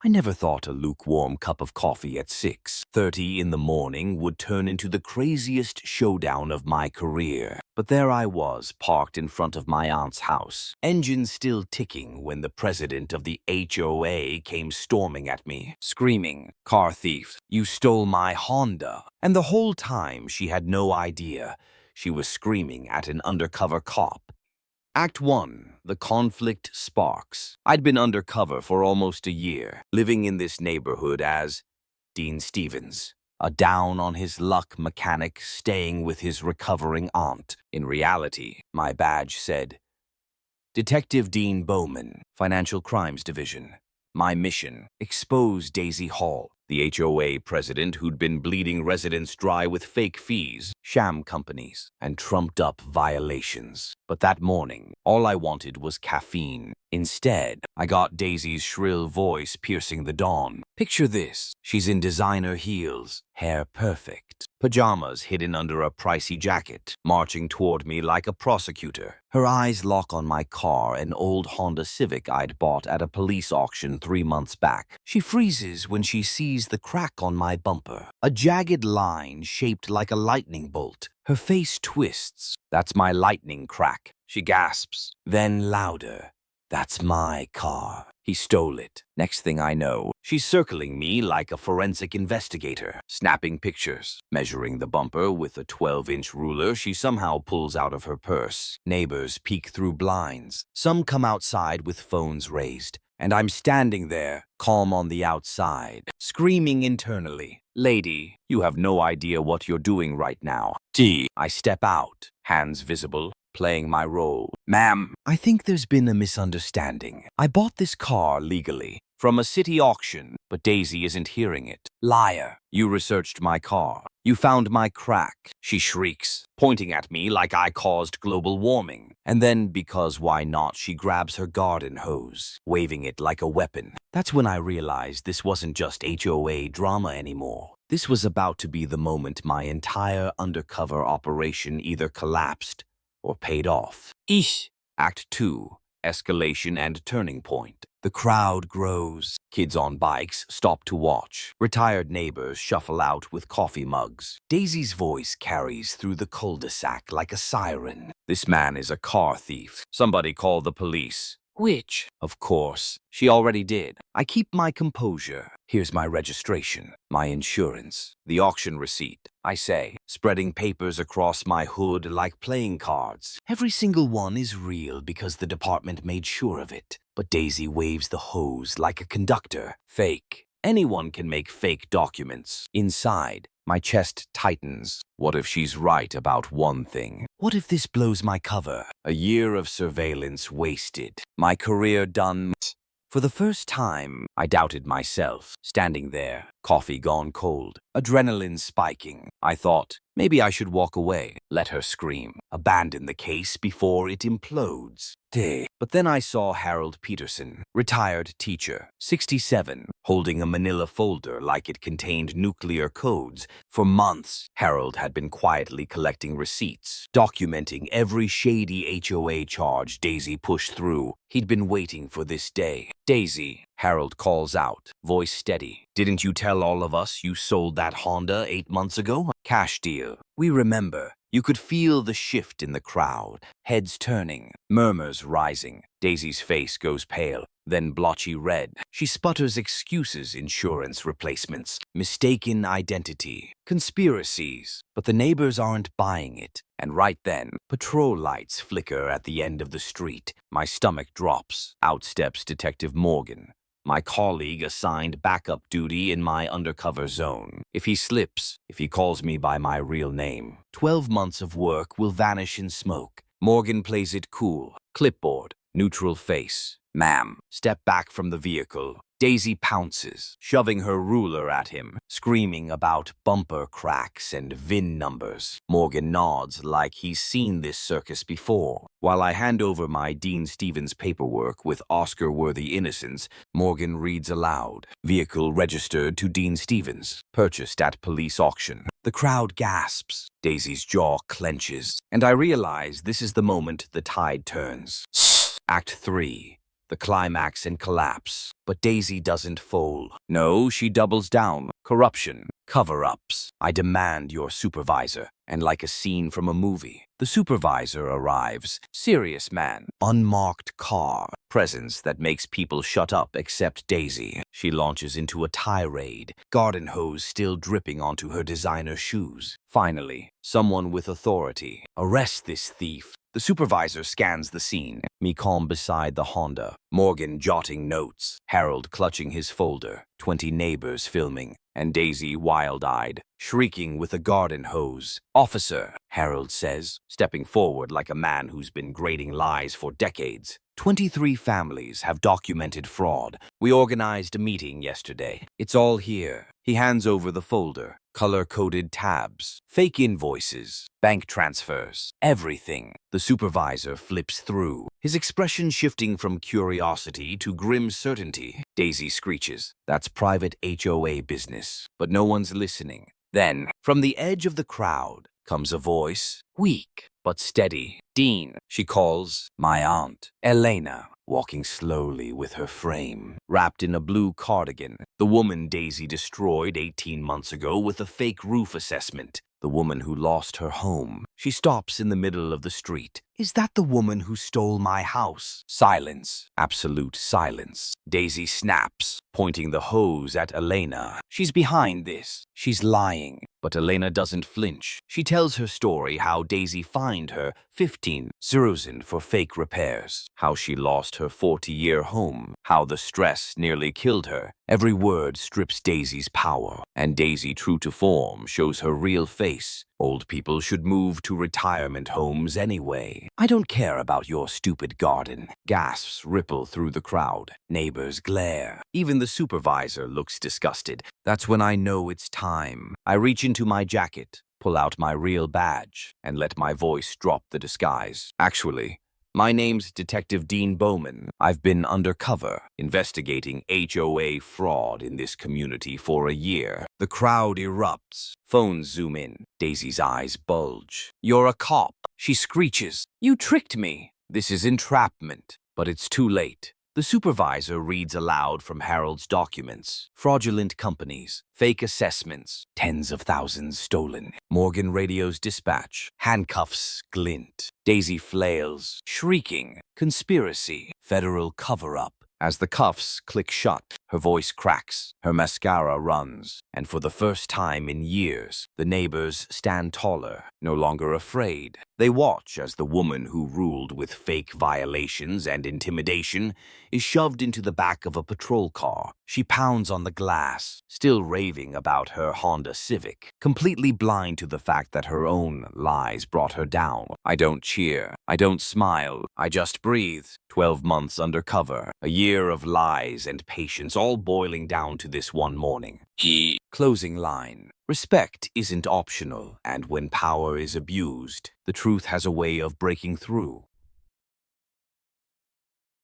I never thought a lukewarm cup of coffee at 6:30 in the morning would turn into the craziest showdown of my career. But there I was, parked in front of my aunt's house, engine still ticking when the president of the HOA came storming at me, screaming, "Car thief, you stole my Honda." And the whole time she had no idea she was screaming at an undercover cop. Act 1. The conflict sparks. I'd been undercover for almost a year, living in this neighborhood as Dean Stevens, a down-on-his-luck mechanic staying with his recovering aunt. In reality, my badge said, Detective Dean Bowman, Financial Crimes Division. My mission, expose Daisy Hall, the HOA president who'd been bleeding residents dry with fake fees, sham companies, and trumped-up violations. But that morning, all I wanted was caffeine. Instead, I got Daisy's shrill voice piercing the dawn. Picture this. She's in designer heels, hair perfect, pajamas hidden under a pricey jacket, marching toward me like a prosecutor. Her eyes lock on my car, an old Honda Civic I'd bought at a police auction 3 months back. She freezes when she sees the crack on my bumper, a jagged line shaped like a lightning bolt. Her face twists. That's my lightning crack. She gasps. Then louder. That's my car. He stole it. Next thing I know, she's circling me like a forensic investigator, snapping pictures, measuring the bumper with a 12-inch ruler she somehow pulls out of her purse. Neighbors peek through blinds. Some come outside with phones raised. And I'm standing there, calm on the outside, screaming internally, "Lady, you have no idea what you're doing right now." I step out, hands visible, playing my role. "Ma'am, I think there's been a misunderstanding. I bought this car legally, from a city auction, but Daisy isn't hearing it. Liar, you researched my car. You found my crack," she shrieks, pointing at me like I caused global warming. And then, because why not, she grabs her garden hose, waving it like a weapon. That's when I realized this wasn't just HOA drama anymore. This was about to be the moment my entire undercover operation either collapsed or paid off. Act 2. Escalation and turning point. The crowd grows. Kids on bikes stop to watch. Retired neighbors shuffle out with coffee mugs. Daisy's voice carries through the cul-de-sac like a siren. "This man is a car thief. Somebody call the police." Which, of course, she already did. I keep my composure. Here's my registration, my insurance, the auction receipt, I say, spreading papers across my hood like playing cards. Every single one is real because the department made sure of it. But Daisy waves the hose like a conductor. Fake. Anyone can make fake documents. Inside, my chest tightens. What if she's right about one thing? What if this blows my cover? A year of surveillance wasted. My career done. For the first time, I doubted myself, standing there, coffee gone cold, adrenaline spiking. I thought, maybe I should walk away, let her scream, abandon the case before it implodes. But then I saw Harold Peterson, retired teacher, 67, holding a manila folder like it contained nuclear codes. For months, Harold had been quietly collecting receipts, documenting every shady HOA charge Daisy pushed through. He'd been waiting for this day. "Daisy," Harold calls out, voice steady. "Didn't you tell all of us you sold that Honda 8 months ago? Cash deal. We remember." You could feel the shift in the crowd, heads turning, murmurs rising. Daisy's face goes pale, then blotchy red. She sputters excuses, insurance replacements, mistaken identity, conspiracies. But the neighbors aren't buying it. And right then, patrol lights flicker at the end of the street. My stomach drops. Out steps Detective Morgan, my colleague assigned backup duty in my undercover zone. If he slips, if he calls me by my real name, 12 months of work will vanish in smoke. Morgan plays it cool. Clipboard, neutral face. "Ma'am, step back from the vehicle." Daisy pounces, shoving her ruler at him, screaming about bumper cracks and VIN numbers. Morgan nods like he's seen this circus before. While I hand over my Dean Stevens paperwork with Oscar-worthy innocence, Morgan reads aloud. "Vehicle registered to Dean Stevens. Purchased at police auction." The crowd gasps. Daisy's jaw clenches. And I realize this is the moment the tide turns. Act 3. the climax and collapse. But Daisy doesn't fold. No, she doubles down. Corruption, cover-ups. I demand your supervisor. And like a scene from a movie, the supervisor arrives. Serious man. Unmarked car. Presence that makes people shut up except Daisy. She launches into a tirade, garden hose still dripping onto her designer shoes. Finally, someone with authority. Arrest this thief. The supervisor scans the scene, me calm beside the Honda, Morgan jotting notes, Harold clutching his folder, 20 neighbors filming, and Daisy wild-eyed, shrieking with a garden hose. Officer, Harold says, stepping forward like a man who's been grading lies for decades. 23 families have documented fraud. We organized a meeting yesterday. It's all here. He hands over the folder. Color-coded tabs, fake invoices, bank transfers, everything. The supervisor flips through, his expression shifting from curiosity to grim certainty. Daisy screeches, "That's private HOA business." But no one's listening. Then, from the edge of the crowd, comes a voice, weak but steady. "Dean," she calls. My aunt, Elena, walking slowly with her frame, wrapped in a blue cardigan. The woman Daisy destroyed 18 months ago with a fake roof assessment. The woman who lost her home. She stops in the middle of the street. "Is that the woman who stole my house?" Silence. Absolute silence. Daisy snaps, pointing the hose at Elena. "She's behind this. She's lying." But Elena doesn't flinch. She tells her story how Daisy fined her 15,000 for fake repairs, how she lost her 40-year home, how the stress nearly killed her. Every word strips Daisy's power, and Daisy, true to form, shows her real face. "Old people should move to retirement homes anyway. I don't care about your stupid garden." Gasps ripple through the crowd. Neighbors glare. Even the supervisor looks disgusted. That's when I know it's time. I reach into my jacket, pull out my real badge, and let my voice drop the disguise. "Actually, my name's Detective Dean Bowman. I've been undercover, investigating HOA fraud in this community for a year." The crowd erupts. Phones zoom in. Daisy's eyes bulge. "You're a cop." She screeches. "You tricked me." This is entrapment. But it's too late. The supervisor reads aloud from Harold's documents. Fraudulent companies, fake assessments, tens of thousands stolen. Morgan radios dispatch. Handcuffs glint. Daisy flails, shrieking. Conspiracy. Federal cover-up. As the cuffs click shut, her voice cracks, her mascara runs, and for the first time in years, the neighbors stand taller, no longer afraid. They watch as the woman who ruled with fake violations and intimidation is shoved into the back of a patrol car. She pounds on the glass, still raving about her Honda Civic, completely blind to the fact that her own lies brought her down. I don't cheer. I don't smile. I just breathe. 12 months undercover, a year of lies and patience, all boiling down to this one morning. Closing line. Respect isn't optional, and when power is abused, the truth has a way of breaking through.